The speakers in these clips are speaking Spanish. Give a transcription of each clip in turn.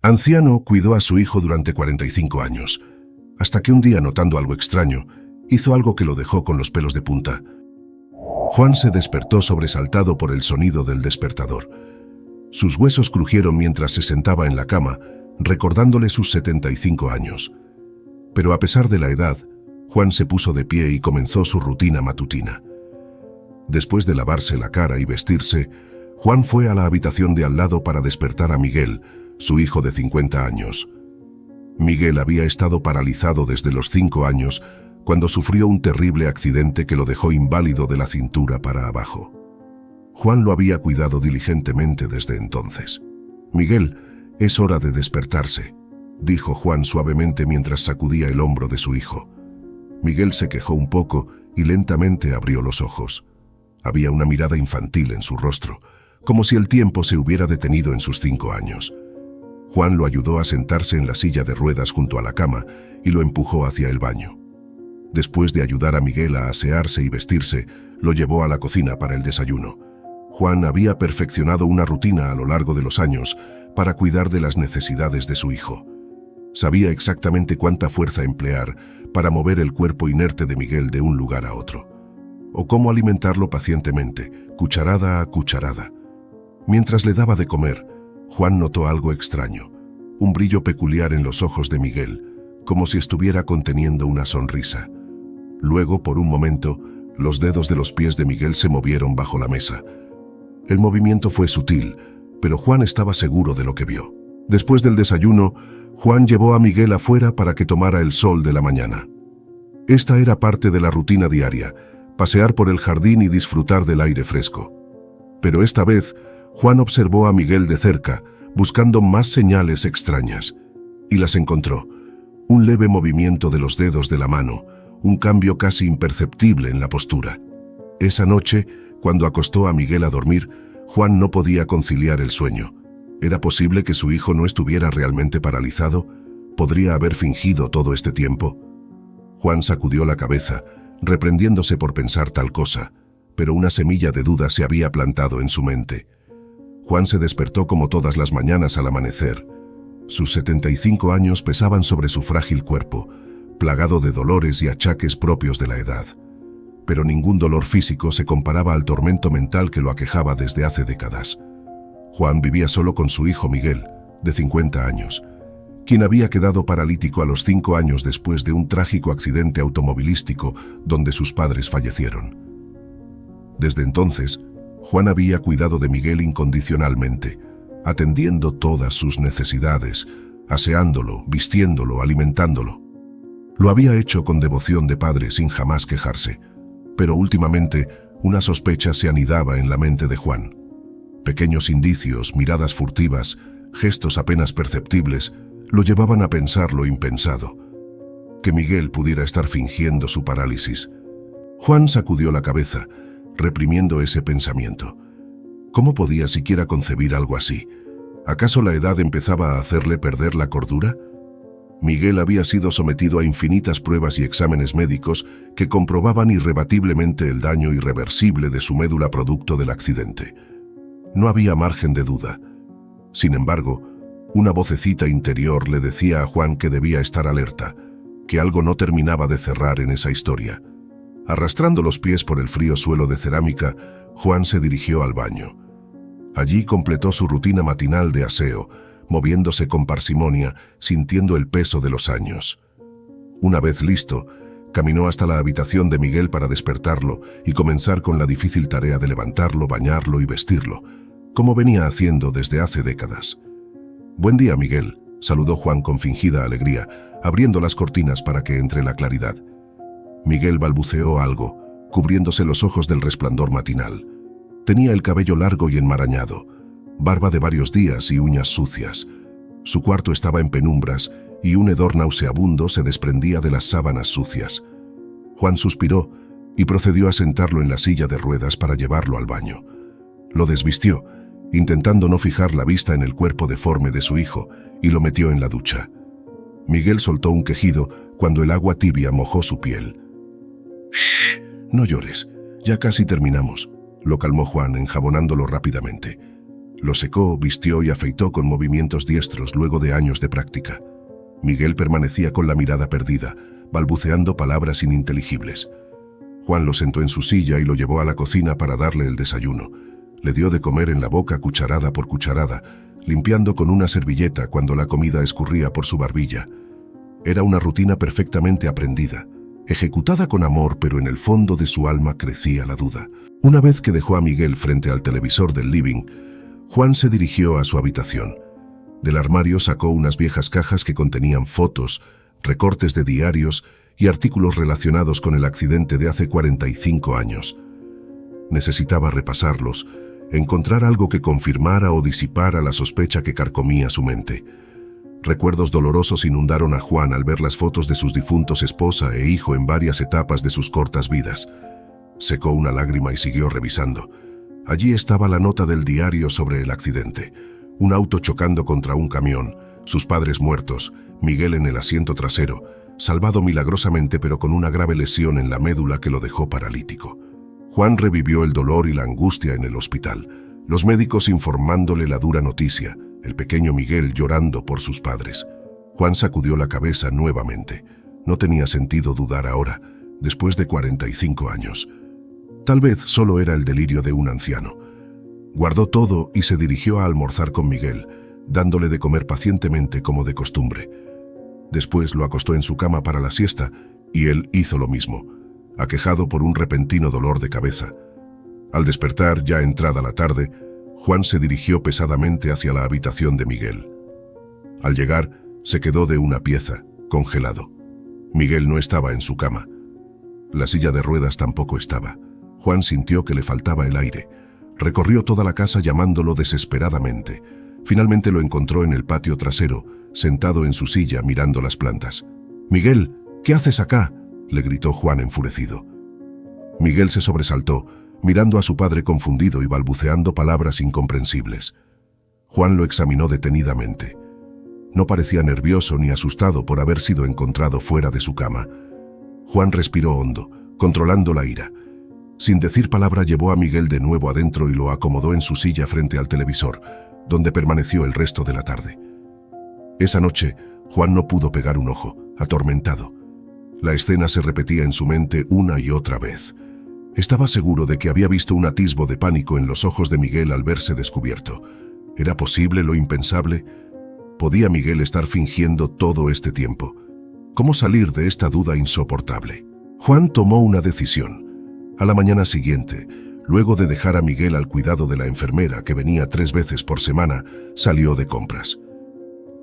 Anciano cuidó a su hijo durante 45 años, hasta que un día, notando algo extraño, hizo algo que lo dejó con los pelos de punta. Juan se despertó sobresaltado por el sonido del despertador. Sus huesos crujieron mientras se sentaba en la cama, recordándole sus 75 años. Pero a pesar de la edad, Juan se puso de pie y comenzó su rutina matutina. Después de lavarse la cara y vestirse, Juan fue a la habitación de al lado para despertar a Miguel, su hijo de 50 años. Miguel había estado paralizado desde los 5 años, cuando sufrió un terrible accidente que lo dejó inválido de la cintura para abajo. Juan lo había cuidado diligentemente desde entonces. «Miguel, es hora de despertarse», dijo Juan suavemente mientras sacudía el hombro de su hijo. Miguel se quejó un poco y lentamente abrió los ojos. Había una mirada infantil en su rostro, como si el tiempo se hubiera detenido en sus 5 años. Juan lo ayudó a sentarse en la silla de ruedas junto a la cama y lo empujó hacia el baño. Después de ayudar a Miguel a asearse y vestirse, lo llevó a la cocina para el desayuno. Juan había perfeccionado una rutina a lo largo de los años para cuidar de las necesidades de su hijo. Sabía exactamente cuánta fuerza emplear para mover el cuerpo inerte de Miguel de un lugar a otro, o cómo alimentarlo pacientemente, cucharada a cucharada. Mientras le daba de comer, Juan notó algo extraño, un brillo peculiar en los ojos de Miguel, como si estuviera conteniendo una sonrisa. Luego, por un momento, los dedos de los pies de Miguel se movieron bajo la mesa. El movimiento fue sutil, pero Juan estaba seguro de lo que vio. Después del desayuno, Juan llevó a Miguel afuera para que tomara el sol de la mañana. Esta era parte de la rutina diaria, pasear por el jardín y disfrutar del aire fresco. Pero esta vez, Juan observó a Miguel de cerca, buscando más señales extrañas, y las encontró. Un leve movimiento de los dedos de la mano, un cambio casi imperceptible en la postura. Esa noche, cuando acostó a Miguel a dormir, Juan no podía conciliar el sueño. ¿Era posible que su hijo no estuviera realmente paralizado? ¿Podría haber fingido todo este tiempo? Juan sacudió la cabeza, reprendiéndose por pensar tal cosa, pero una semilla de duda se había plantado en su mente. Juan se despertó como todas las mañanas al amanecer. Sus 75 años pesaban sobre su frágil cuerpo, plagado de dolores y achaques propios de la edad. Pero ningún dolor físico se comparaba al tormento mental que lo aquejaba desde hace décadas. Juan vivía solo con su hijo Miguel, de 50 años, quien había quedado paralítico a los 5 años después de un trágico accidente automovilístico donde sus padres fallecieron. Desde entonces, Juan había cuidado de Miguel incondicionalmente, atendiendo todas sus necesidades, aseándolo, vistiéndolo, alimentándolo. Lo había hecho con devoción de padre sin jamás quejarse, pero últimamente una sospecha se anidaba en la mente de Juan. Pequeños indicios, miradas furtivas, gestos apenas perceptibles, lo llevaban a pensar lo impensado, que Miguel pudiera estar fingiendo su parálisis. Juan sacudió la cabeza, reprimiendo ese pensamiento. ¿Cómo podía siquiera concebir algo así? ¿Acaso la edad empezaba a hacerle perder la cordura? Miguel había sido sometido a infinitas pruebas y exámenes médicos que comprobaban irrebatiblemente el daño irreversible de su médula producto del accidente. No había margen de duda. Sin embargo, una vocecita interior le decía a Juan que debía estar alerta, que algo no terminaba de cerrar en esa historia. Arrastrando los pies por el frío suelo de cerámica, Juan se dirigió al baño. Allí completó su rutina matinal de aseo, moviéndose con parsimonia, sintiendo el peso de los años. Una vez listo, caminó hasta la habitación de Miguel para despertarlo y comenzar con la difícil tarea de levantarlo, bañarlo y vestirlo, como venía haciendo desde hace décadas. «Buen día, Miguel», saludó Juan con fingida alegría, abriendo las cortinas para que entre la claridad. Miguel balbuceó algo, cubriéndose los ojos del resplandor matinal. Tenía el cabello largo y enmarañado, barba de varios días y uñas sucias. Su cuarto estaba en penumbras y un hedor nauseabundo se desprendía de las sábanas sucias. Juan suspiró y procedió a sentarlo en la silla de ruedas para llevarlo al baño. Lo desvistió, intentando no fijar la vista en el cuerpo deforme de su hijo, y lo metió en la ducha. Miguel soltó un quejido cuando el agua tibia mojó su piel. «Shh, no llores, ya casi terminamos», lo calmó Juan, enjabonándolo rápidamente. Lo secó, vistió y afeitó con movimientos diestros luego de años de práctica. Miguel permanecía con la mirada perdida, balbuceando palabras ininteligibles. Juan lo sentó en su silla y lo llevó a la cocina para darle el desayuno. Le dio de comer en la boca cucharada por cucharada, limpiando con una servilleta cuando la comida escurría por su barbilla. Era una rutina perfectamente aprendida, ejecutada con amor, pero en el fondo de su alma crecía la duda. Una vez que dejó a Miguel frente al televisor del living, Juan se dirigió a su habitación. Del armario sacó unas viejas cajas que contenían fotos, recortes de diarios y artículos relacionados con el accidente de hace 45 años. Necesitaba repasarlos, encontrar algo que confirmara o disipara la sospecha que carcomía su mente. Recuerdos dolorosos inundaron a Juan al ver las fotos de sus difuntos esposa e hijo en varias etapas de sus cortas vidas. Secó una lágrima y siguió revisando. Allí estaba la nota del diario sobre el accidente. Un auto chocando contra un camión, sus padres muertos, Miguel en el asiento trasero, salvado milagrosamente pero con una grave lesión en la médula que lo dejó paralítico. Juan revivió el dolor y la angustia en el hospital, los médicos informándole la dura noticia, el pequeño Miguel llorando por sus padres. Juan sacudió la cabeza nuevamente. No tenía sentido dudar ahora, después de 45 años. Tal vez solo era el delirio de un anciano. Guardó todo y se dirigió a almorzar con Miguel, dándole de comer pacientemente como de costumbre. Después lo acostó en su cama para la siesta y él hizo lo mismo, aquejado por un repentino dolor de cabeza. Al despertar, ya entrada la tarde, Juan se dirigió pesadamente hacia la habitación de Miguel. Al llegar, se quedó de una pieza, congelado. Miguel no estaba en su cama. La silla de ruedas tampoco estaba. Juan sintió que le faltaba el aire. Recorrió toda la casa llamándolo desesperadamente. Finalmente lo encontró en el patio trasero, sentado en su silla mirando las plantas. «Miguel, ¿qué haces acá?», le gritó Juan enfurecido. Miguel se sobresaltó, mirando a su padre confundido y balbuceando palabras incomprensibles. Juan lo examinó detenidamente. No parecía nervioso ni asustado por haber sido encontrado fuera de su cama. Juan respiró hondo, controlando la ira. Sin decir palabra llevó a Miguel de nuevo adentro y lo acomodó en su silla frente al televisor, donde permaneció el resto de la tarde. Esa noche, Juan no pudo pegar un ojo, atormentado. La escena se repetía en su mente una y otra vez. Estaba seguro de que había visto un atisbo de pánico en los ojos de Miguel al verse descubierto. ¿Era posible lo impensable? ¿Podía Miguel estar fingiendo todo este tiempo? ¿Cómo salir de esta duda insoportable? Juan tomó una decisión. A la mañana siguiente, luego de dejar a Miguel al cuidado de la enfermera que venía 3 veces por semana, salió de compras.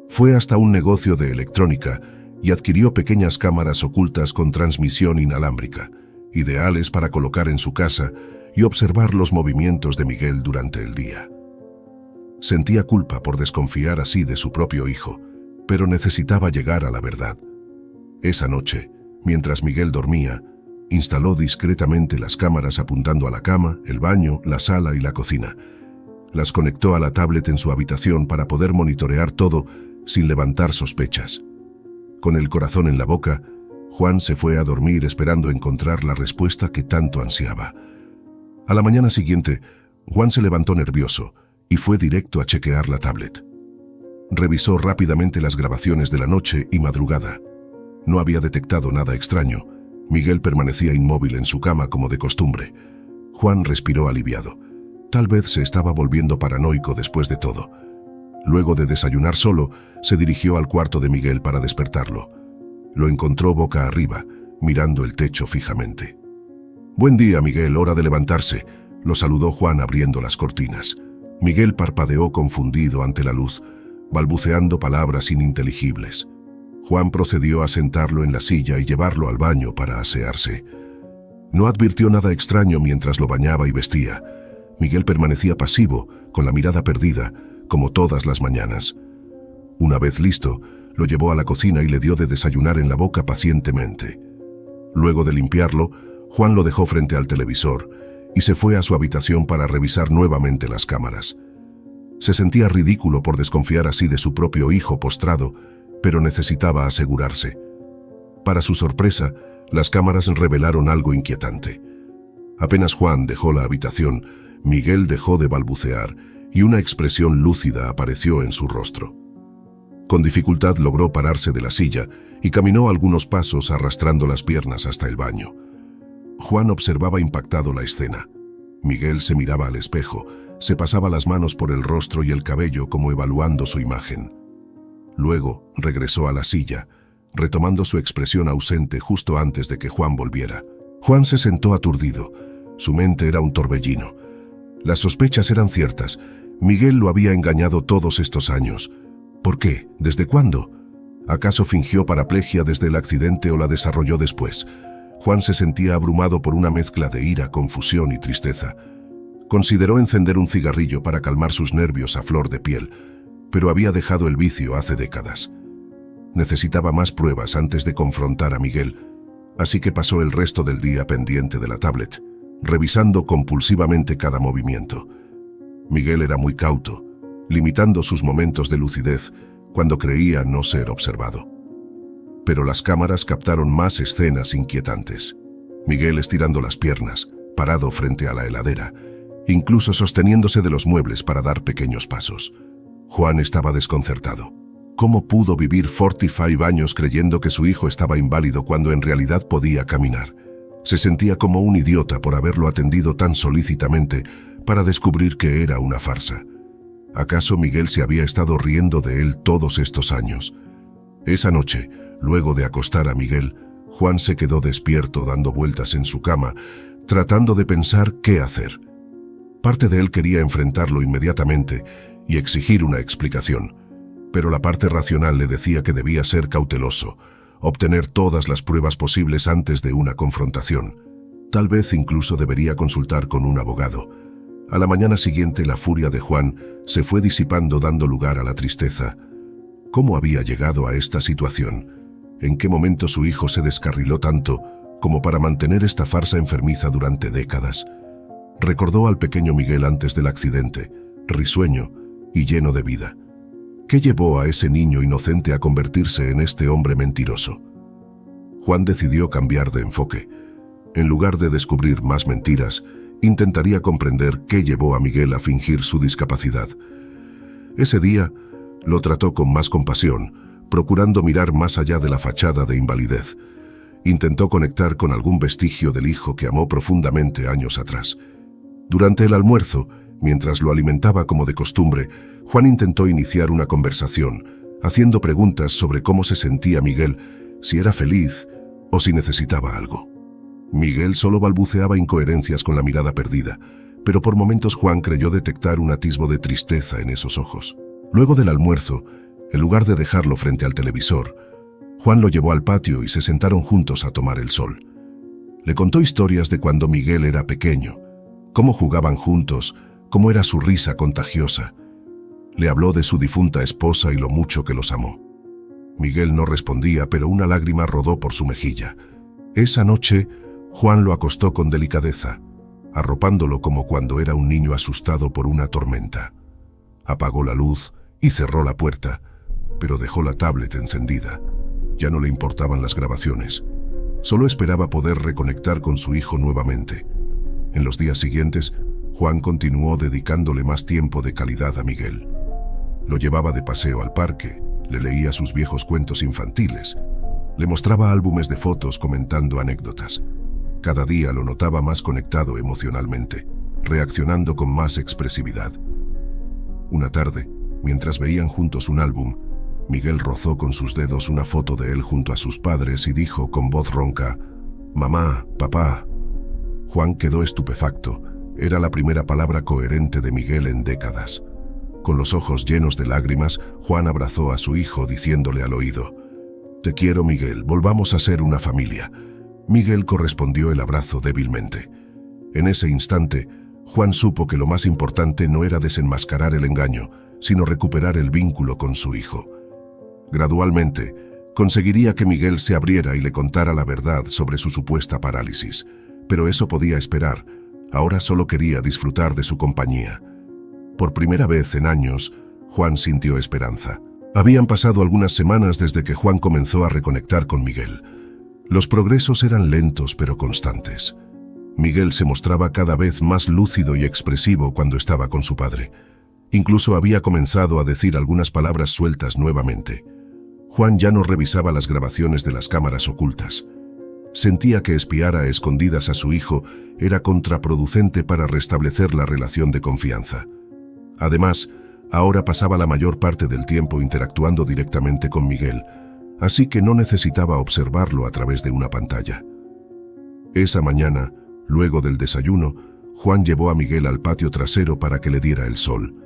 Fue hasta un negocio de electrónica y adquirió pequeñas cámaras ocultas con transmisión inalámbrica, ideales para colocar en su casa y observar los movimientos de Miguel durante el día. Sentía culpa por desconfiar así de su propio hijo, pero necesitaba llegar a la verdad. Esa noche, mientras Miguel dormía, instaló discretamente las cámaras apuntando a la cama, el baño, la sala y la cocina. Las conectó a la tablet en su habitación para poder monitorear todo sin levantar sospechas. Con el corazón en la boca, Juan se fue a dormir esperando encontrar la respuesta que tanto ansiaba. A la mañana siguiente, Juan se levantó nervioso y fue directo a chequear la tablet. Revisó rápidamente las grabaciones de la noche y madrugada. No había detectado nada extraño. Miguel permanecía inmóvil en su cama como de costumbre. Juan respiró aliviado. Tal vez se estaba volviendo paranoico después de todo. Luego de desayunar solo, se dirigió al cuarto de Miguel para despertarlo. Lo encontró boca arriba, mirando el techo fijamente. «Buen día, Miguel, hora de levantarse», lo saludó Juan abriendo las cortinas. Miguel parpadeó confundido ante la luz, balbuceando palabras ininteligibles. Juan procedió a sentarlo en la silla y llevarlo al baño para asearse. No advirtió nada extraño mientras lo bañaba y vestía. Miguel permanecía pasivo, con la mirada perdida, como todas las mañanas. Una vez listo, lo llevó a la cocina y le dio de desayunar en la boca pacientemente. Luego de limpiarlo, Juan lo dejó frente al televisor y se fue a su habitación para revisar nuevamente las cámaras. Se sentía ridículo por desconfiar así de su propio hijo postrado, pero necesitaba asegurarse. Para su sorpresa, las cámaras revelaron algo inquietante. Apenas Juan dejó la habitación, Miguel dejó de balbucear y una expresión lúcida apareció en su rostro. Con dificultad logró pararse de la silla y caminó algunos pasos arrastrando las piernas hasta el baño. Juan observaba impactado la escena. Miguel se miraba al espejo, se pasaba las manos por el rostro y el cabello como evaluando su imagen. Luego regresó a la silla, retomando su expresión ausente justo antes de que Juan volviera. Juan se sentó aturdido. Su mente era un torbellino. Las sospechas eran ciertas. Miguel lo había engañado todos estos años. ¿Por qué? ¿Desde cuándo? ¿Acaso fingió paraplegia desde el accidente o la desarrolló después? Juan se sentía abrumado por una mezcla de ira, confusión y tristeza. Consideró encender un cigarrillo para calmar sus nervios a flor de piel, pero había dejado el vicio hace décadas. Necesitaba más pruebas antes de confrontar a Miguel, así que pasó el resto del día pendiente de la tablet, revisando compulsivamente cada movimiento. Miguel era muy cauto, limitando sus momentos de lucidez cuando creía no ser observado. Pero las cámaras captaron más escenas inquietantes. Miguel estirando las piernas, parado frente a la heladera, incluso sosteniéndose de los muebles para dar pequeños pasos. Juan estaba desconcertado. ¿Cómo pudo vivir 45 años creyendo que su hijo estaba inválido cuando en realidad podía caminar? Se sentía como un idiota por haberlo atendido tan solícitamente para descubrir que era una farsa. ¿Acaso Miguel se había estado riendo de él todos estos años? Esa noche, luego de acostar a Miguel, Juan se quedó despierto dando vueltas en su cama, tratando de pensar qué hacer. Parte de él quería enfrentarlo inmediatamente y exigir una explicación, pero la parte racional le decía que debía ser cauteloso, obtener todas las pruebas posibles antes de una confrontación. Tal vez incluso debería consultar con un abogado. A la mañana siguiente la furia de Juan se fue disipando dando lugar a la tristeza. ¿Cómo había llegado a esta situación? ¿En qué momento su hijo se descarriló tanto como para mantener esta farsa enfermiza durante décadas? Recordó al pequeño Miguel antes del accidente, risueño y lleno de vida. ¿Qué llevó a ese niño inocente a convertirse en este hombre mentiroso? Juan decidió cambiar de enfoque. En lugar de descubrir más mentiras, intentaría comprender qué llevó a Miguel a fingir su discapacidad. Ese día lo trató con más compasión, procurando mirar más allá de la fachada de invalidez. Intentó conectar con algún vestigio del hijo que amó profundamente años atrás. Durante el almuerzo, mientras lo alimentaba como de costumbre, Juan intentó iniciar una conversación, haciendo preguntas sobre cómo se sentía Miguel, si era feliz o si necesitaba algo. Miguel solo balbuceaba incoherencias con la mirada perdida, pero por momentos Juan creyó detectar un atisbo de tristeza en esos ojos. Luego del almuerzo, en lugar de dejarlo frente al televisor, Juan lo llevó al patio y se sentaron juntos a tomar el sol. Le contó historias de cuando Miguel era pequeño, cómo jugaban juntos, cómo era su risa contagiosa. Le habló de su difunta esposa y lo mucho que los amó. Miguel no respondía, pero una lágrima rodó por su mejilla. Esa noche, Juan lo acostó con delicadeza, arropándolo como cuando era un niño asustado por una tormenta. Apagó la luz y cerró la puerta, pero dejó la tablet encendida. Ya no le importaban las grabaciones. Solo esperaba poder reconectar con su hijo nuevamente. En los días siguientes, Juan continuó dedicándole más tiempo de calidad a Miguel. Lo llevaba de paseo al parque, le leía sus viejos cuentos infantiles, le mostraba álbumes de fotos comentando anécdotas. Cada día lo notaba más conectado emocionalmente, reaccionando con más expresividad. Una tarde, mientras veían juntos un álbum, Miguel rozó con sus dedos una foto de él junto a sus padres y dijo con voz ronca: «Mamá, papá». Juan quedó estupefacto. Era la primera palabra coherente de Miguel en décadas. Con los ojos llenos de lágrimas, Juan abrazó a su hijo diciéndole al oído: «Te quiero, Miguel, volvamos a ser una familia». Miguel correspondió el abrazo débilmente. En ese instante, Juan supo que lo más importante no era desenmascarar el engaño, sino recuperar el vínculo con su hijo. Gradualmente, conseguiría que Miguel se abriera y le contara la verdad sobre su supuesta parálisis. Pero eso podía esperar. Ahora solo quería disfrutar de su compañía. Por primera vez en años, Juan sintió esperanza. Habían pasado algunas semanas desde que Juan comenzó a reconectar con Miguel. Los progresos eran lentos pero constantes. Miguel se mostraba cada vez más lúcido y expresivo cuando estaba con su padre. Incluso había comenzado a decir algunas palabras sueltas nuevamente. Juan ya no revisaba las grabaciones de las cámaras ocultas. Sentía que espiar a escondidas a su hijo era contraproducente para restablecer la relación de confianza. Además, ahora pasaba la mayor parte del tiempo interactuando directamente con Miguel, así que no necesitaba observarlo a través de una pantalla. Esa mañana, luego del desayuno, Juan llevó a Miguel al patio trasero para que le diera el sol.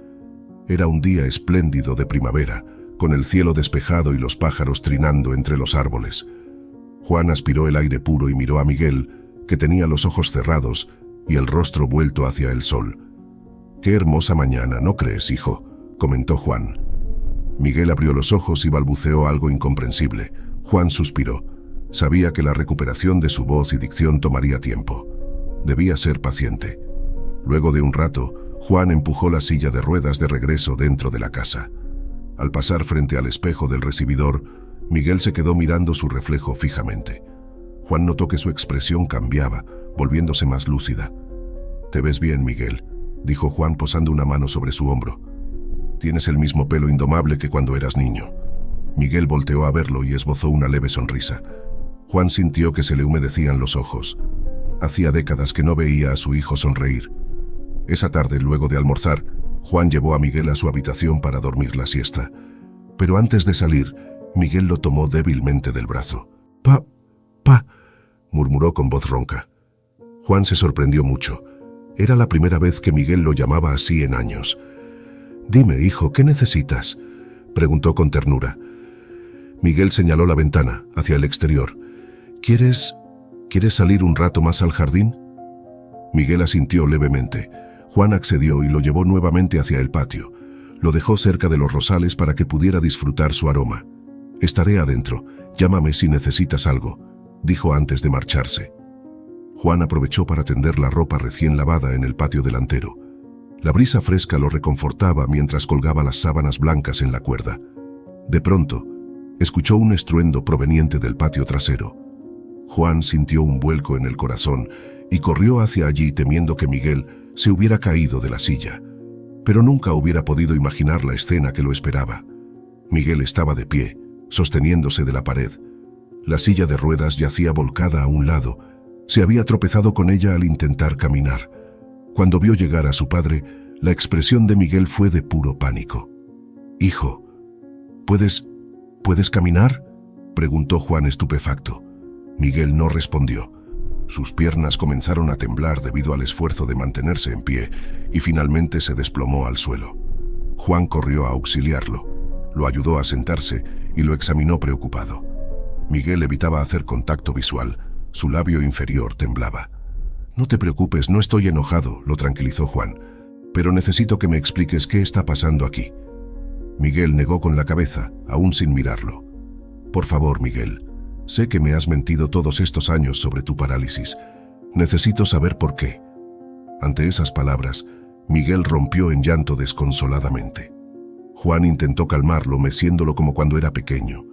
Era un día espléndido de primavera, con el cielo despejado y los pájaros trinando entre los árboles. Juan aspiró el aire puro y miró a Miguel, que tenía los ojos cerrados y el rostro vuelto hacia el sol. «Qué hermosa mañana, ¿no crees, hijo?», comentó Juan. Miguel abrió los ojos y balbuceó algo incomprensible. Juan suspiró. Sabía que la recuperación de su voz y dicción tomaría tiempo. Debía ser paciente. Luego de un rato, Juan empujó la silla de ruedas de regreso dentro de la casa. Al pasar frente al espejo del recibidor, Miguel se quedó mirando su reflejo fijamente. Juan notó que su expresión cambiaba, volviéndose más lúcida. «Te ves bien, Miguel», dijo Juan posando una mano sobre su hombro. «Tienes el mismo pelo indomable que cuando eras niño». Miguel volteó a verlo y esbozó una leve sonrisa. Juan sintió que se le humedecían los ojos. Hacía décadas que no veía a su hijo sonreír. Esa tarde, luego de almorzar, Juan llevó a Miguel a su habitación para dormir la siesta. Pero antes de salir, Miguel lo tomó débilmente del brazo. «Pa, murmuró con voz ronca. Juan se sorprendió mucho. Era la primera vez que Miguel lo llamaba así en años. «Dime, hijo, ¿qué necesitas?», preguntó con ternura. Miguel señaló la ventana, hacia el exterior. ¿Quieres salir un rato más al jardín?». Miguel asintió levemente. Juan accedió y lo llevó nuevamente hacia el patio. Lo dejó cerca de los rosales para que pudiera disfrutar su aroma. «Estaré adentro. Llámame si necesitas algo», dijo antes de marcharse. Juan aprovechó para tender la ropa recién lavada en el patio delantero. La brisa fresca lo reconfortaba mientras colgaba las sábanas blancas en la cuerda. De pronto, escuchó un estruendo proveniente del patio trasero. Juan sintió un vuelco en el corazón y corrió hacia allí temiendo que Miguel se hubiera caído de la silla. Pero nunca hubiera podido imaginar la escena que lo esperaba. Miguel estaba de pie, sosteniéndose de la pared. La silla de ruedas yacía volcada a un lado. Se había tropezado con ella al intentar caminar. Cuando vio llegar a su padre, la expresión de Miguel fue de puro pánico. «Hijo, ¿puedes caminar?», preguntó Juan estupefacto. Miguel no respondió. Sus piernas comenzaron a temblar debido al esfuerzo de mantenerse en pie y finalmente se desplomó al suelo. Juan corrió a auxiliarlo. Lo ayudó a sentarse y lo examinó preocupado. Miguel evitaba hacer contacto visual. Su labio inferior temblaba. «No te preocupes, no estoy enojado», lo tranquilizó Juan. «Pero necesito que me expliques qué está pasando aquí». Miguel negó con la cabeza, aún sin mirarlo. «Por favor, Miguel, sé que me has mentido todos estos años sobre tu parálisis. Necesito saber por qué». Ante esas palabras, Miguel rompió en llanto desconsoladamente. Juan intentó calmarlo, meciéndolo como cuando era pequeño.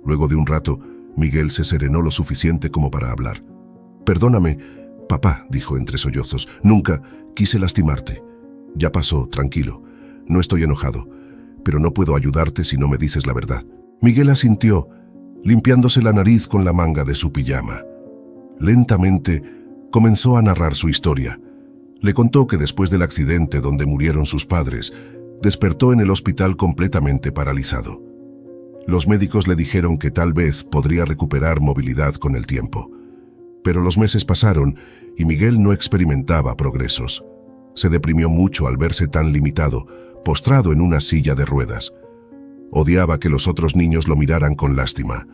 Luego de un rato, Miguel se serenó lo suficiente como para hablar. «Perdóname, papá», dijo entre sollozos. «Nunca quise lastimarte. Ya pasó, tranquilo. No estoy enojado, pero no puedo ayudarte si no me dices la verdad». Miguel asintió, limpiándose la nariz con la manga de su pijama. Lentamente, comenzó a narrar su historia. Le contó que después del accidente donde murieron sus padres, despertó en el hospital completamente paralizado. Los médicos le dijeron que tal vez podría recuperar movilidad con el tiempo. Pero los meses pasaron y Miguel no experimentaba progresos. Se deprimió mucho al verse tan limitado, postrado en una silla de ruedas. Odiaba que los otros niños lo miraran con lástima.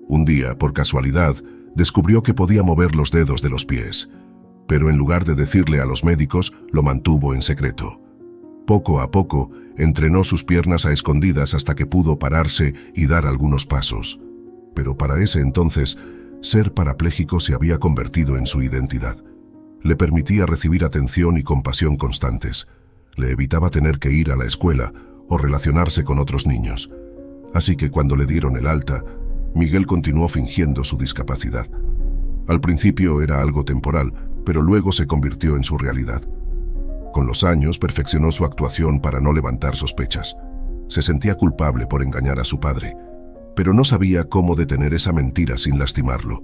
Un día, por casualidad, descubrió que podía mover los dedos de los pies. Pero en lugar de decirle a los médicos, lo mantuvo en secreto. Poco a poco, entrenó sus piernas a escondidas hasta que pudo pararse y dar algunos pasos. Pero para ese entonces, ser parapléjico se había convertido en su identidad. Le permitía recibir atención y compasión constantes. Le evitaba tener que ir a la escuela o relacionarse con otros niños. Así que cuando le dieron el alta, Miguel continuó fingiendo su discapacidad. Al principio era algo temporal, pero luego se convirtió en su realidad. Con los años perfeccionó su actuación para no levantar sospechas. Se sentía culpable por engañar a su padre, pero no sabía cómo detener esa mentira sin lastimarlo.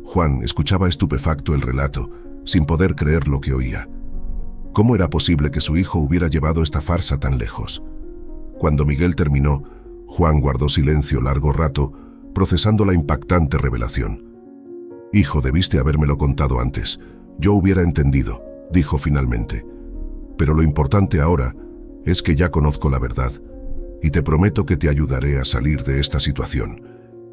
Juan escuchaba estupefacto el relato, sin poder creer lo que oía. ¿Cómo era posible que su hijo hubiera llevado esta farsa tan lejos? Cuando Miguel terminó, Juan guardó silencio largo rato, procesando la impactante revelación. «Hijo, debiste habérmelo contado antes. Yo hubiera entendido», dijo finalmente. «Pero lo importante ahora es que ya conozco la verdad, y te prometo que te ayudaré a salir de esta situación».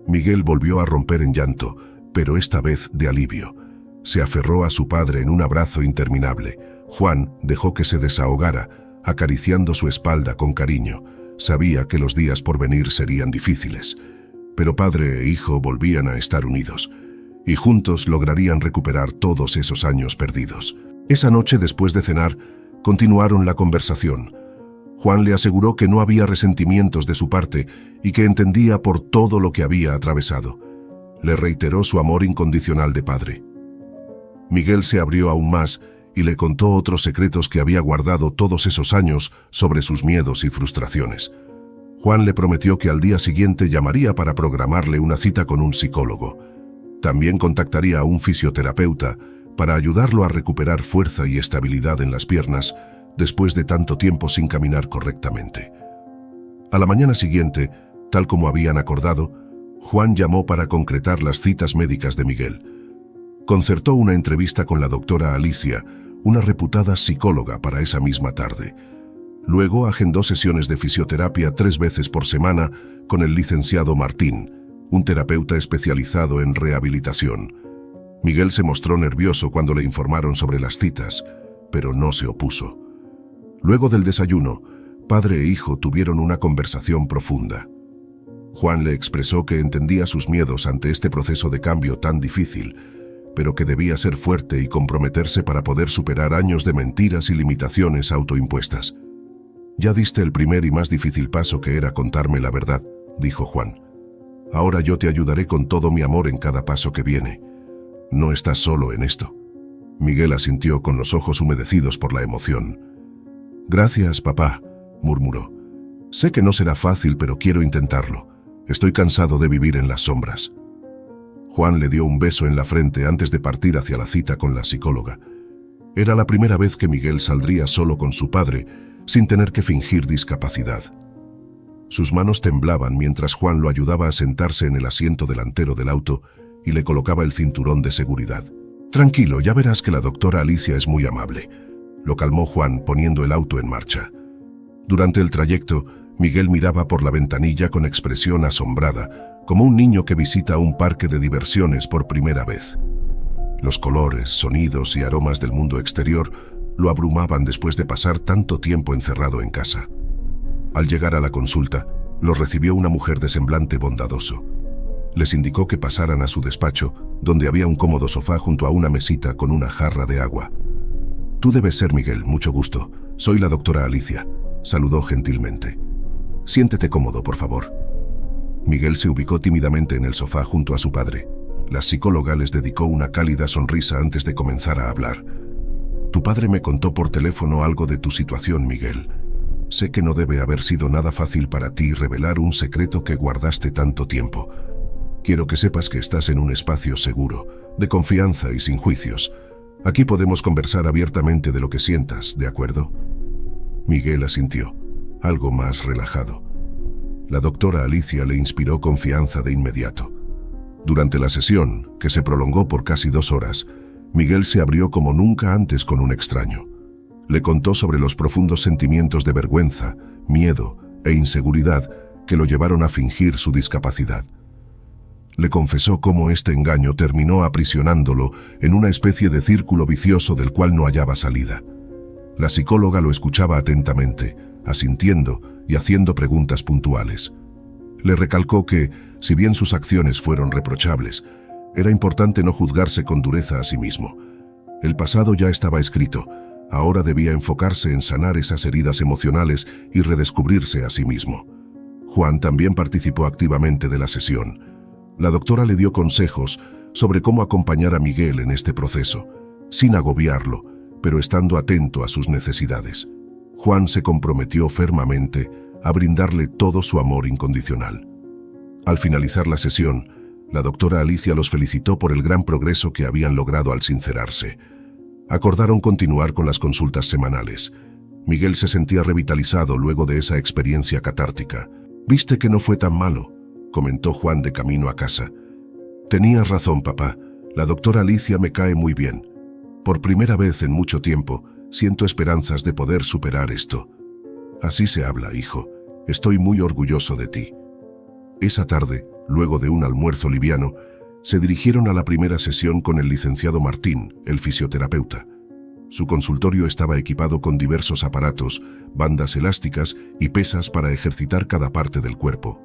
Miguel volvió a romper en llanto, pero esta vez de alivio. Se aferró a su padre en un abrazo interminable. Juan dejó que se desahogara, acariciando su espalda con cariño. Sabía que los días por venir serían difíciles, pero padre e hijo volvían a estar unidos, y juntos lograrían recuperar todos esos años perdidos. Esa noche, después de cenar, continuaron la conversación. Juan le aseguró que no había resentimientos de su parte y que entendía por todo lo que había atravesado. Le reiteró su amor incondicional de padre. Miguel se abrió aún más y le contó otros secretos que había guardado todos esos años sobre sus miedos y frustraciones. Juan le prometió que al día siguiente llamaría para programarle una cita con un psicólogo. También contactaría a un fisioterapeuta para ayudarlo a recuperar fuerza y estabilidad en las piernas después de tanto tiempo sin caminar correctamente. A la mañana siguiente, tal como habían acordado, Juan llamó para concretar las citas médicas de Miguel. Concertó una entrevista con la doctora Alicia, una reputada psicóloga, para esa misma tarde. Luego agendó sesiones de fisioterapia 3 veces por semana con el licenciado Martín, un terapeuta especializado en rehabilitación. Miguel se mostró nervioso cuando le informaron sobre las citas, pero no se opuso. Luego del desayuno, padre e hijo tuvieron una conversación profunda. Juan le expresó que entendía sus miedos ante este proceso de cambio tan difícil, pero que debía ser fuerte y comprometerse para poder superar años de mentiras y limitaciones autoimpuestas. «Ya diste el primer y más difícil paso, que era contarme la verdad», dijo Juan. «Ahora yo te ayudaré con todo mi amor en cada paso que viene. No estás solo en esto». Miguel asintió con los ojos humedecidos por la emoción. «Gracias, papá», murmuró. «Sé que no será fácil, pero quiero intentarlo. Estoy cansado de vivir en las sombras». Juan le dio un beso en la frente antes de partir hacia la cita con la psicóloga. Era la primera vez que Miguel saldría solo con su padre, sin tener que fingir discapacidad. Sus manos temblaban mientras Juan lo ayudaba a sentarse en el asiento delantero del auto y le colocaba el cinturón de seguridad. «Tranquilo, ya verás que la doctora Alicia es muy amable», lo calmó Juan, poniendo el auto en marcha. Durante el trayecto, Miguel miraba por la ventanilla con expresión asombrada, como un niño que visita un parque de diversiones por primera vez. Los colores, sonidos y aromas del mundo exterior lo abrumaban después de pasar tanto tiempo encerrado en casa. Al llegar a la consulta, los recibió una mujer de semblante bondadoso. Les indicó que pasaran a su despacho, donde había un cómodo sofá junto a una mesita con una jarra de agua. «Tú debes ser Miguel, mucho gusto. Soy la doctora Alicia», saludó gentilmente. «Siéntete cómodo, por favor». Miguel se ubicó tímidamente en el sofá junto a su padre. La psicóloga les dedicó una cálida sonrisa antes de comenzar a hablar. «Tu padre me contó por teléfono algo de tu situación, Miguel. Sé que no debe haber sido nada fácil para ti revelar un secreto que guardaste tanto tiempo. Quiero que sepas que estás en un espacio seguro, de confianza y sin juicios. Aquí podemos conversar abiertamente de lo que sientas, ¿de acuerdo?» Miguel asintió, algo más relajado. La doctora Alicia le inspiró confianza de inmediato. Durante la sesión, que se prolongó por casi 2 horas, Miguel se abrió como nunca antes con un extraño. Le contó sobre los profundos sentimientos de vergüenza, miedo e inseguridad que lo llevaron a fingir su discapacidad. Le confesó cómo este engaño terminó aprisionándolo en una especie de círculo vicioso del cual no hallaba salida. La psicóloga lo escuchaba atentamente, asintiendo y haciendo preguntas puntuales. Le recalcó que, si bien sus acciones fueron reprochables, era importante no juzgarse con dureza a sí mismo. El pasado ya estaba escrito, ahora debía enfocarse en sanar esas heridas emocionales y redescubrirse a sí mismo. Juan también participó activamente de la sesión. La doctora le dio consejos sobre cómo acompañar a Miguel en este proceso, sin agobiarlo, pero estando atento a sus necesidades. Juan se comprometió fermamente a brindarle todo su amor incondicional. Al finalizar la sesión, la doctora Alicia los felicitó por el gran progreso que habían logrado al sincerarse. Acordaron continuar con las consultas semanales. Miguel se sentía revitalizado luego de esa experiencia catártica. «Viste que no fue tan malo», comentó Juan de camino a casa. «Tenías razón, papá. La doctora Alicia me cae muy bien. Por primera vez en mucho tiempo, siento esperanzas de poder superar esto». «Así se habla, hijo. Estoy muy orgulloso de ti». Esa tarde, luego de un almuerzo liviano, se dirigieron a la primera sesión con el licenciado Martín, el fisioterapeuta. Su consultorio estaba equipado con diversos aparatos, bandas elásticas y pesas para ejercitar cada parte del cuerpo.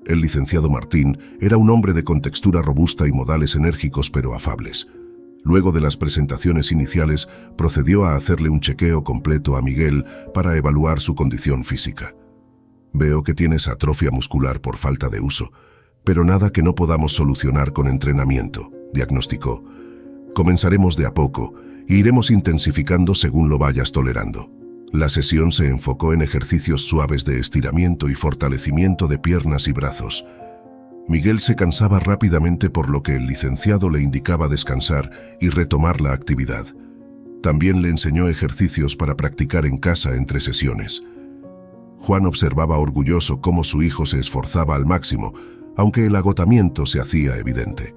El licenciado Martín era un hombre de contextura robusta y modales enérgicos pero afables. Luego de las presentaciones iniciales, procedió a hacerle un chequeo completo a Miguel para evaluar su condición física. «Veo que tienes atrofia muscular por falta de uso, pero nada que no podamos solucionar con entrenamiento», diagnosticó. «Comenzaremos de a poco e iremos intensificando según lo vayas tolerando». La sesión se enfocó en ejercicios suaves de estiramiento y fortalecimiento de piernas y brazos. Miguel se cansaba rápidamente, por lo que el licenciado le indicaba descansar y retomar la actividad. También le enseñó ejercicios para practicar en casa entre sesiones. Juan observaba orgulloso cómo su hijo se esforzaba al máximo, aunque el agotamiento se hacía evidente.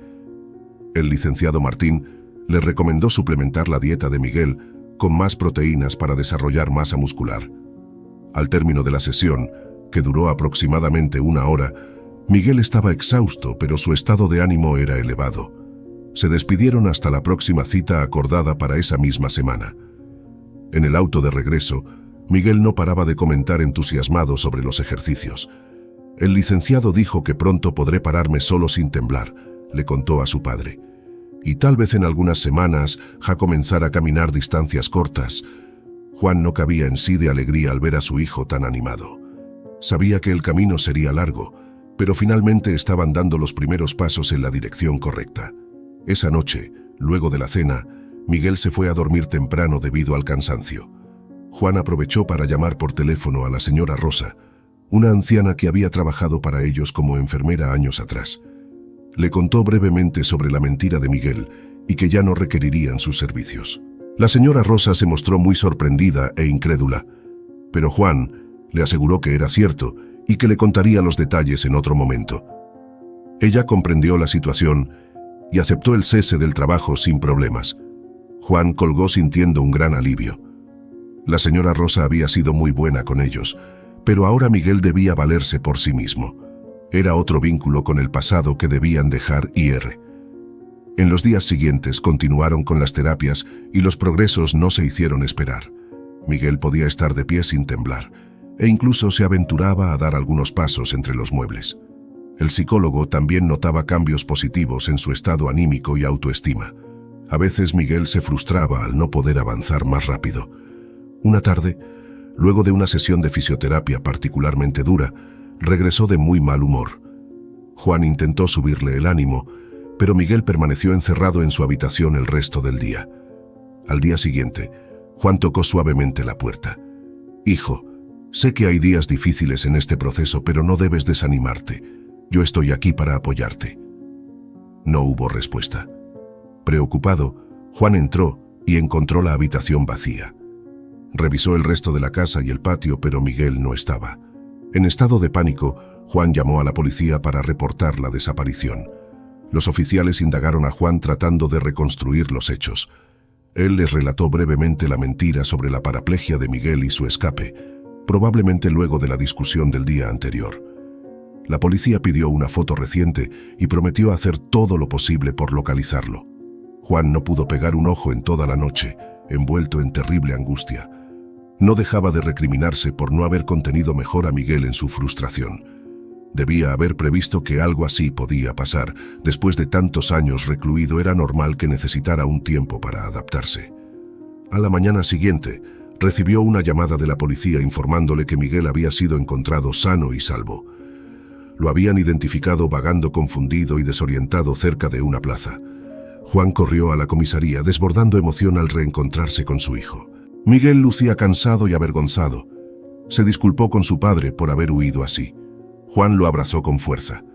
El licenciado Martín le recomendó suplementar la dieta de Miguel con más proteínas para desarrollar masa muscular. Al término de la sesión, que duró aproximadamente 1 hora, Miguel estaba exhausto, pero su estado de ánimo era elevado. Se despidieron hasta la próxima cita acordada para esa misma semana. En el auto de regreso, Miguel no paraba de comentar entusiasmado sobre los ejercicios. «El licenciado dijo que pronto podré pararme solo sin temblar», le contó a su padre. «Y tal vez en algunas semanas ja comenzar a caminar distancias cortas». Juan no cabía en sí de alegría al ver a su hijo tan animado. Sabía que el camino sería largo, pero finalmente estaban dando los primeros pasos en la dirección correcta. Esa noche, luego de la cena, Miguel se fue a dormir temprano debido al cansancio. Juan aprovechó para llamar por teléfono a la señora Rosa, una anciana que había trabajado para ellos como enfermera años atrás. Le contó brevemente sobre la mentira de Miguel y que ya no requerirían sus servicios. La señora Rosa se mostró muy sorprendida e incrédula, pero Juan le aseguró que era cierto y que le contaría los detalles en otro momento. Ella comprendió la situación y aceptó el cese del trabajo sin problemas. Juan colgó sintiendo un gran alivio. La señora Rosa había sido muy buena con ellos, pero ahora Miguel debía valerse por sí mismo. Era otro vínculo con el pasado que debían dejar ir. En los días siguientes continuaron con las terapias y los progresos no se hicieron esperar. Miguel podía estar de pie sin temblar, e incluso se aventuraba a dar algunos pasos entre los muebles. El psicólogo también notaba cambios positivos en su estado anímico y autoestima. A veces Miguel se frustraba al no poder avanzar más rápido. Una tarde, luego de una sesión de fisioterapia particularmente dura, regresó de muy mal humor. Juan intentó subirle el ánimo, pero Miguel permaneció encerrado en su habitación el resto del día. Al día siguiente, Juan tocó suavemente la puerta. «Hijo, sé que hay días difíciles en este proceso, pero no debes desanimarte. Yo estoy aquí para apoyarte». No hubo respuesta. Preocupado, Juan entró y encontró la habitación vacía. Revisó el resto de la casa y el patio, pero Miguel no estaba. En estado de pánico, Juan llamó a la policía para reportar la desaparición. Los oficiales indagaron a Juan tratando de reconstruir los hechos. Él les relató brevemente la mentira sobre la paraplegia de Miguel y su escape, probablemente luego de la discusión del día anterior. La policía pidió una foto reciente y prometió hacer todo lo posible por localizarlo. Juan no pudo pegar un ojo en toda la noche, envuelto en terrible angustia. No dejaba de recriminarse por no haber contenido mejor a Miguel en su frustración. Debía haber previsto que algo así podía pasar. Después de tantos años recluido, era normal que necesitara un tiempo para adaptarse. A la mañana siguiente, recibió una llamada de la policía informándole que Miguel había sido encontrado sano y salvo. Lo habían identificado vagando confundido y desorientado cerca de una plaza. Juan corrió a la comisaría, desbordando emoción al reencontrarse con su hijo. Miguel lucía cansado y avergonzado. Se disculpó con su padre por haber huido así. Juan lo abrazó con fuerza.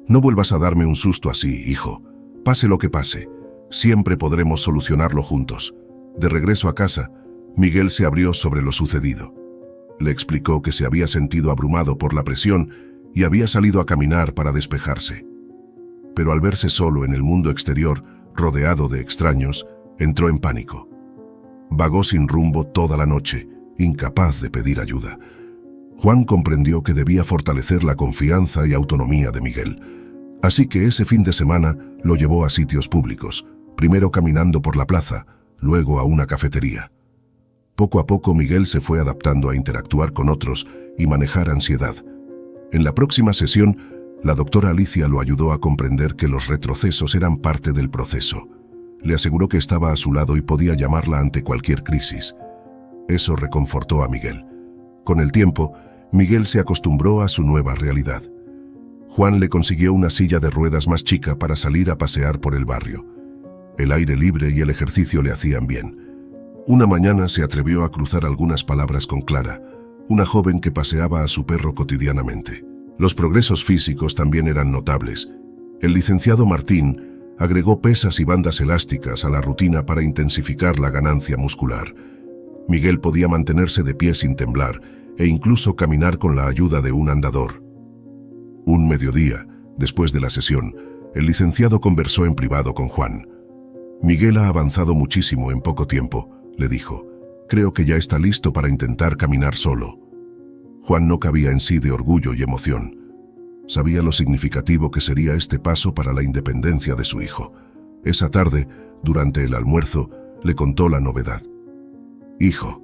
«No vuelvas a darme un susto así, hijo. Pase lo que pase, siempre podremos solucionarlo juntos». De regreso a casa, Miguel se abrió sobre lo sucedido. Le explicó que se había sentido abrumado por la presión y había salido a caminar para despejarse. Pero al verse solo en el mundo exterior, rodeado de extraños, entró en pánico. Vagó sin rumbo toda la noche, incapaz de pedir ayuda. Juan comprendió que debía fortalecer la confianza y autonomía de Miguel. Así que ese fin de semana lo llevó a sitios públicos, primero caminando por la plaza, luego a una cafetería. Poco a poco Miguel se fue adaptando a interactuar con otros y manejar ansiedad. En la próxima sesión, la doctora Alicia lo ayudó a comprender que los retrocesos eran parte del proceso. Le aseguró que estaba a su lado y podía llamarla ante cualquier crisis. Eso reconfortó a Miguel. Con el tiempo, Miguel se acostumbró a su nueva realidad. Juan le consiguió una silla de ruedas más chica para salir a pasear por el barrio. El aire libre y el ejercicio le hacían bien. Una mañana se atrevió a cruzar algunas palabras con Clara, una joven que paseaba a su perro cotidianamente. Los progresos físicos también eran notables. El licenciado Martín agregó pesas y bandas elásticas a la rutina para intensificar la ganancia muscular. Miguel podía mantenerse de pie sin temblar e incluso caminar con la ayuda de un andador. Un mediodía, después de la sesión, el licenciado conversó en privado con Juan. «Miguel ha avanzado muchísimo en poco tiempo», le dijo. «Creo que ya está listo para intentar caminar solo». Juan no cabía en sí de orgullo y emoción. Sabía lo significativo que sería este paso para la independencia de su hijo. Esa tarde, durante el almuerzo, le contó la novedad. «Hijo,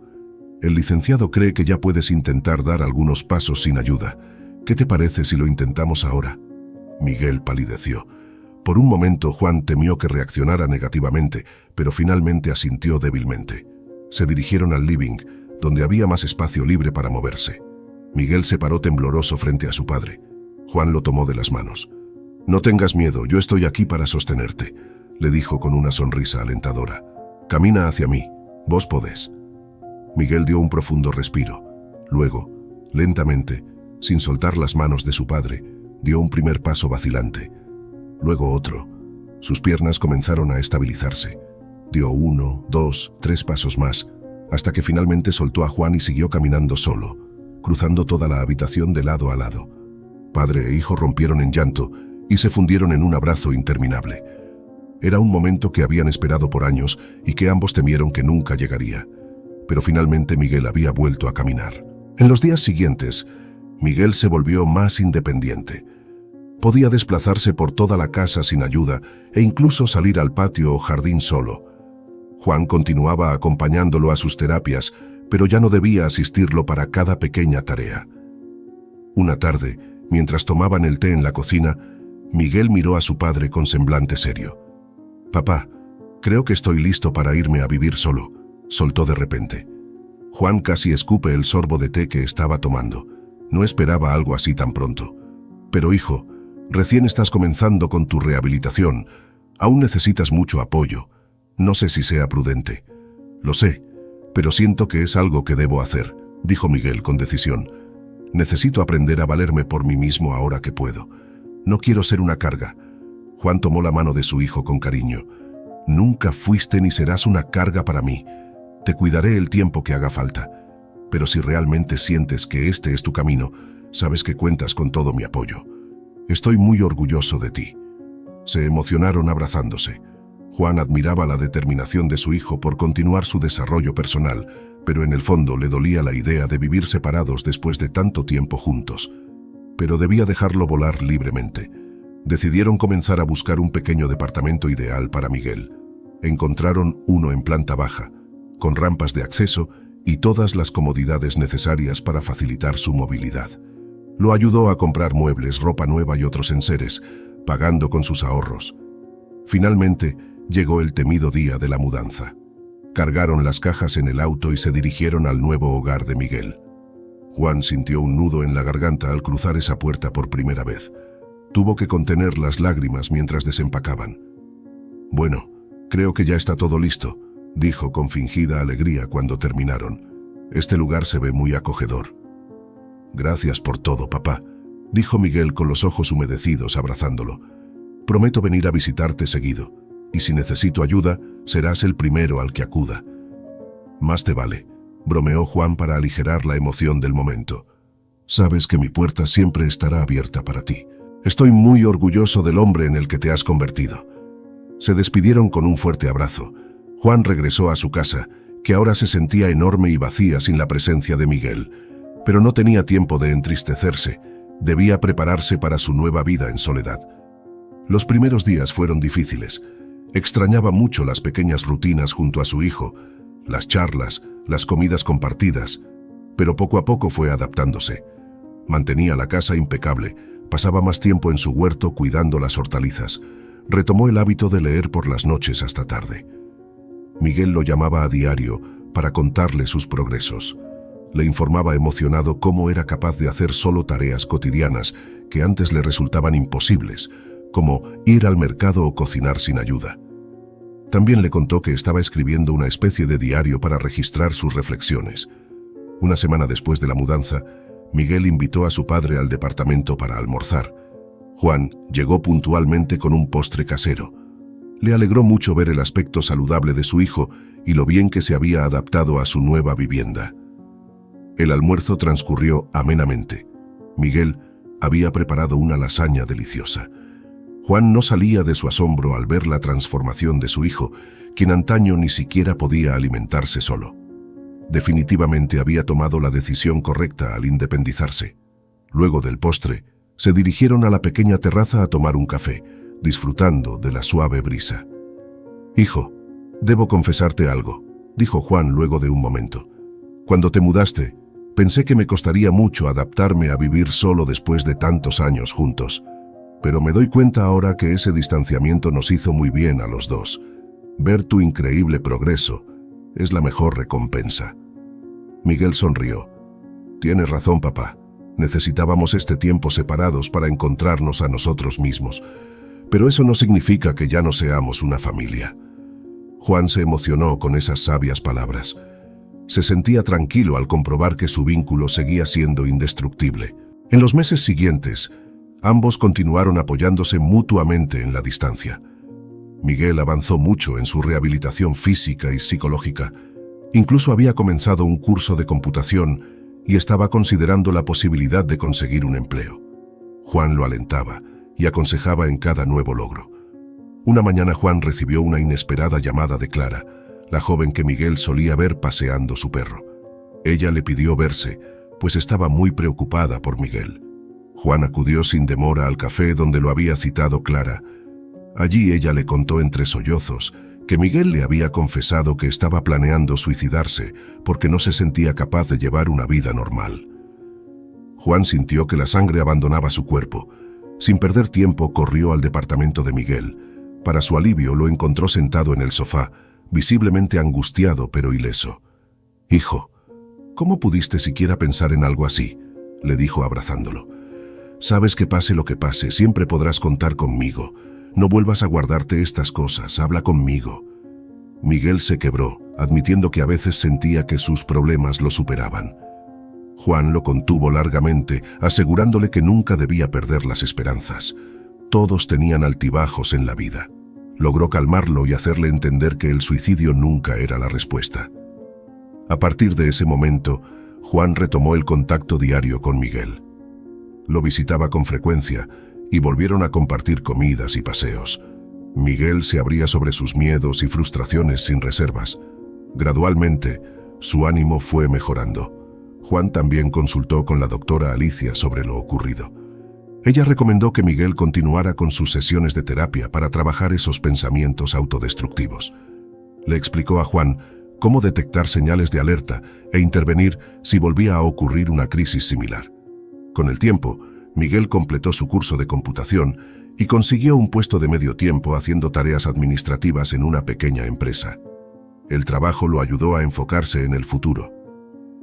el licenciado cree que ya puedes intentar dar algunos pasos sin ayuda. ¿Qué te parece si lo intentamos ahora?» Miguel palideció. Por un momento Juan temió que reaccionara negativamente, pero finalmente asintió débilmente. Se dirigieron al living, donde había más espacio libre para moverse. Miguel se paró tembloroso frente a su padre. Juan lo tomó de las manos. «No tengas miedo, yo estoy aquí para sostenerte», le dijo con una sonrisa alentadora. «Camina hacia mí, vos podés». Miguel dio un profundo respiro. Luego, lentamente, sin soltar las manos de su padre, dio un primer paso vacilante. Luego otro. Sus piernas comenzaron a estabilizarse. Dio 1, 2, 3 pasos más, hasta que finalmente soltó a Juan y siguió caminando solo, cruzando toda la habitación de lado a lado. Padre e hijo rompieron en llanto y se fundieron en un abrazo interminable. Era un momento que habían esperado por años y que ambos temieron que nunca llegaría. Pero finalmente Miguel había vuelto a caminar. En los días siguientes, Miguel se volvió más independiente. Podía desplazarse por toda la casa sin ayuda e incluso salir al patio o jardín solo. Juan continuaba acompañándolo a sus terapias, pero ya no debía asistirlo para cada pequeña tarea. Una tarde, mientras tomaban el té en la cocina, Miguel miró a su padre con semblante serio. «Papá, creo que estoy listo para irme a vivir solo», soltó de repente. Juan casi escupe el sorbo de té que estaba tomando. No esperaba algo así tan pronto. «Pero hijo, recién estás comenzando con tu rehabilitación. Aún necesitas mucho apoyo. No sé si sea prudente». «Lo sé, pero siento que es algo que debo hacer», dijo Miguel con decisión. «Necesito aprender a valerme por mí mismo ahora que puedo. No quiero ser una carga». Juan tomó la mano de su hijo con cariño. «Nunca fuiste ni serás una carga para mí. Te cuidaré el tiempo que haga falta. Pero si realmente sientes que este es tu camino, sabes que cuentas con todo mi apoyo. Estoy muy orgulloso de ti». Se emocionaron abrazándose. Juan admiraba la determinación de su hijo por continuar su desarrollo personal, pero en el fondo le dolía la idea de vivir separados después de tanto tiempo juntos. Pero debía dejarlo volar libremente. Decidieron comenzar a buscar un pequeño departamento ideal para Miguel. Encontraron uno en planta baja, con rampas de acceso y todas las comodidades necesarias para facilitar su movilidad. Lo ayudó a comprar muebles, ropa nueva y otros enseres, pagando con sus ahorros. Finalmente, llegó el temido día de la mudanza. Cargaron las cajas en el auto y se dirigieron al nuevo hogar de Miguel. Juan sintió un nudo en la garganta al cruzar esa puerta por primera vez. Tuvo que contener las lágrimas mientras desempacaban. Bueno, creo que ya está todo listo, dijo con fingida alegría cuando terminaron. Este lugar se ve muy acogedor. Gracias por todo, papá, dijo Miguel con los ojos humedecidos abrazándolo. Prometo venir a visitarte seguido, y si necesito ayuda, serás el primero al que acuda. Más te vale, bromeó Juan para aligerar la emoción del momento. Sabes que mi puerta siempre estará abierta para ti. Estoy muy orgulloso del hombre en el que te has convertido. Se despidieron con un fuerte abrazo. Juan regresó a su casa, que ahora se sentía enorme y vacía sin la presencia de Miguel, pero no tenía tiempo de entristecerse. Debía prepararse para su nueva vida en soledad. Los primeros días fueron difíciles. Extrañaba mucho las pequeñas rutinas junto a su hijo, las charlas, las comidas compartidas, pero poco a poco fue adaptándose. Mantenía la casa impecable, pasaba más tiempo en su huerto cuidando las hortalizas. Retomó el hábito de leer por las noches hasta tarde. Miguel lo llamaba a diario para contarle sus progresos. Le informaba emocionado cómo era capaz de hacer solo tareas cotidianas que antes le resultaban imposibles, como ir al mercado o cocinar sin ayuda. También le contó que estaba escribiendo una especie de diario para registrar sus reflexiones. Una semana después de la mudanza, Miguel invitó a su padre al departamento para almorzar. Juan llegó puntualmente con un postre casero. Le alegró mucho ver el aspecto saludable de su hijo y lo bien que se había adaptado a su nueva vivienda. El almuerzo transcurrió amenamente. Miguel había preparado una lasaña deliciosa. Juan no salía de su asombro al ver la transformación de su hijo, quien antaño ni siquiera podía alimentarse solo. Definitivamente había tomado la decisión correcta al independizarse. Luego del postre, se dirigieron a la pequeña terraza a tomar un café, disfrutando de la suave brisa. «Hijo, debo confesarte algo», dijo Juan luego de un momento. «Cuando te mudaste, pensé que me costaría mucho adaptarme a vivir solo después de tantos años juntos, pero me doy cuenta ahora que ese distanciamiento nos hizo muy bien a los dos. Ver tu increíble progreso es la mejor recompensa». Miguel sonrió. «Tienes razón, papá. Necesitábamos este tiempo separados para encontrarnos a nosotros mismos. Pero eso no significa que ya no seamos una familia». Juan se emocionó con esas sabias palabras. Se sentía tranquilo al comprobar que su vínculo seguía siendo indestructible. En los meses siguientes, ambos continuaron apoyándose mutuamente en la distancia. Miguel avanzó mucho en su rehabilitación física y psicológica. Incluso había comenzado un curso de computación y estaba considerando la posibilidad de conseguir un empleo. Juan lo alentaba y aconsejaba en cada nuevo logro. Una mañana Juan recibió una inesperada llamada de Clara, la joven que Miguel solía ver paseando su perro. Ella le pidió verse, pues estaba muy preocupada por Miguel. Juan acudió sin demora al café donde lo había citado Clara. Allí ella le contó entre sollozos que Miguel le había confesado que estaba planeando suicidarse porque no se sentía capaz de llevar una vida normal. Juan sintió que la sangre abandonaba su cuerpo. Sin perder tiempo, corrió al departamento de Miguel. Para su alivio, lo encontró sentado en el sofá, visiblemente angustiado pero ileso. «Hijo, ¿cómo pudiste siquiera pensar en algo así?», le dijo abrazándolo. «Sabes que pase lo que pase, siempre podrás contar conmigo. No vuelvas a guardarte estas cosas, habla conmigo». Miguel se quebró, admitiendo que a veces sentía que sus problemas lo superaban. Juan lo contuvo largamente, asegurándole que nunca debía perder las esperanzas. Todos tenían altibajos en la vida. Logró calmarlo y hacerle entender que el suicidio nunca era la respuesta. A partir de ese momento, Juan retomó el contacto diario con Miguel. Lo visitaba con frecuencia y volvieron a compartir comidas y paseos. Miguel se abría sobre sus miedos y frustraciones sin reservas. Gradualmente, su ánimo fue mejorando. Juan también consultó con la doctora Alicia sobre lo ocurrido. Ella recomendó que Miguel continuara con sus sesiones de terapia para trabajar esos pensamientos autodestructivos. Le explicó a Juan cómo detectar señales de alerta e intervenir si volvía a ocurrir una crisis similar. Con el tiempo, Miguel completó su curso de computación y consiguió un puesto de medio tiempo haciendo tareas administrativas en una pequeña empresa. El trabajo lo ayudó a enfocarse en el futuro.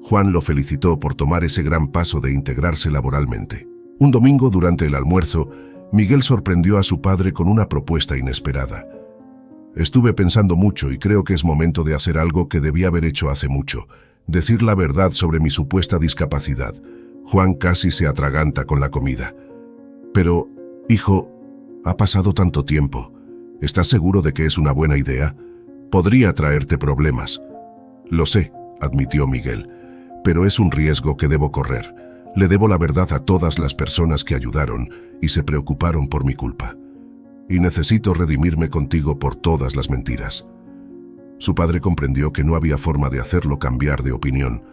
Juan lo felicitó por tomar ese gran paso de integrarse laboralmente. Un domingo, durante el almuerzo, Miguel sorprendió a su padre con una propuesta inesperada. Estuve pensando mucho y creo que es momento de hacer algo que debí haber hecho hace mucho. Decir la verdad sobre mi supuesta discapacidad. Juan casi se atraganta con la comida. Pero, hijo, ha pasado tanto tiempo. ¿Estás seguro de que es una buena idea? Podría traerte problemas. Lo sé, admitió Miguel, pero es un riesgo que debo correr. Le debo la verdad a todas las personas que ayudaron y se preocuparon por mi culpa. Y necesito redimirme contigo por todas las mentiras. Su padre comprendió que no había forma de hacerlo cambiar de opinión.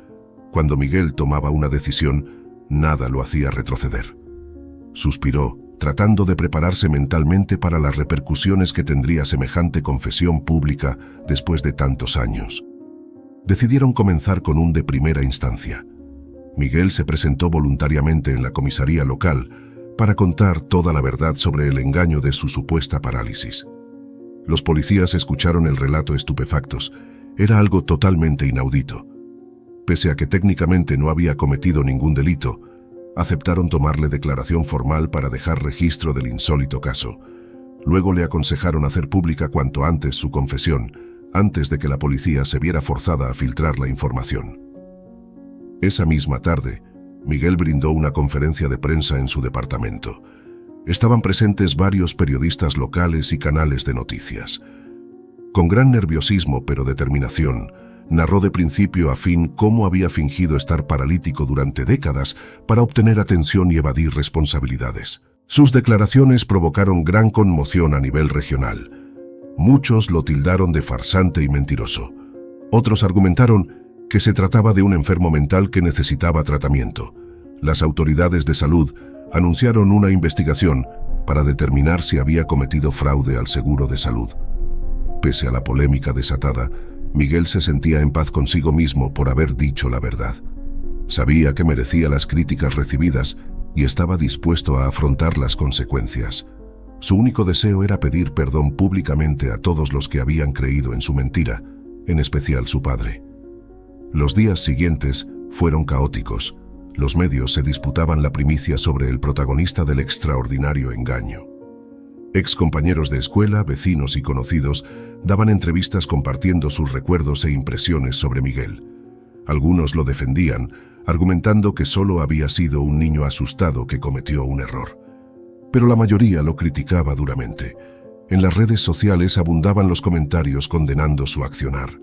Cuando Miguel tomaba una decisión, nada lo hacía retroceder. Suspiró, tratando de prepararse mentalmente para las repercusiones que tendría semejante confesión pública después de tantos años. Decidieron comenzar con un de primera instancia. Miguel se presentó voluntariamente en la comisaría local para contar toda la verdad sobre el engaño de su supuesta parálisis. Los policías escucharon el relato estupefactos. Era algo totalmente inaudito. Pese a que técnicamente no había cometido ningún delito, aceptaron tomarle declaración formal para dejar registro del insólito caso. Luego le aconsejaron hacer pública cuanto antes su confesión, antes de que la policía se viera forzada a filtrar la información. Esa misma tarde, Miguel brindó una conferencia de prensa en su departamento. Estaban presentes varios periodistas locales y canales de noticias. Con gran nerviosismo pero determinación, narró de principio a fin cómo había fingido estar paralítico durante décadas para obtener atención y evadir responsabilidades. Sus declaraciones provocaron gran conmoción a nivel regional. Muchos lo tildaron de farsante y mentiroso. Otros argumentaron que se trataba de un enfermo mental que necesitaba tratamiento. Las autoridades de salud anunciaron una investigación para determinar si había cometido fraude al seguro de salud. Pese a la polémica desatada, Miguel se sentía en paz consigo mismo por haber dicho la verdad. Sabía que merecía las críticas recibidas y estaba dispuesto a afrontar las consecuencias. Su único deseo era pedir perdón públicamente a todos los que habían creído en su mentira, en especial su padre. Los días siguientes fueron caóticos. Los medios se disputaban la primicia sobre el protagonista del extraordinario engaño. Excompañeros de escuela, vecinos y conocidos daban entrevistas compartiendo sus recuerdos e impresiones sobre Miguel. Algunos lo defendían, argumentando que solo había sido un niño asustado que cometió un error. Pero la mayoría lo criticaba duramente. En las redes sociales abundaban los comentarios condenando su accionar.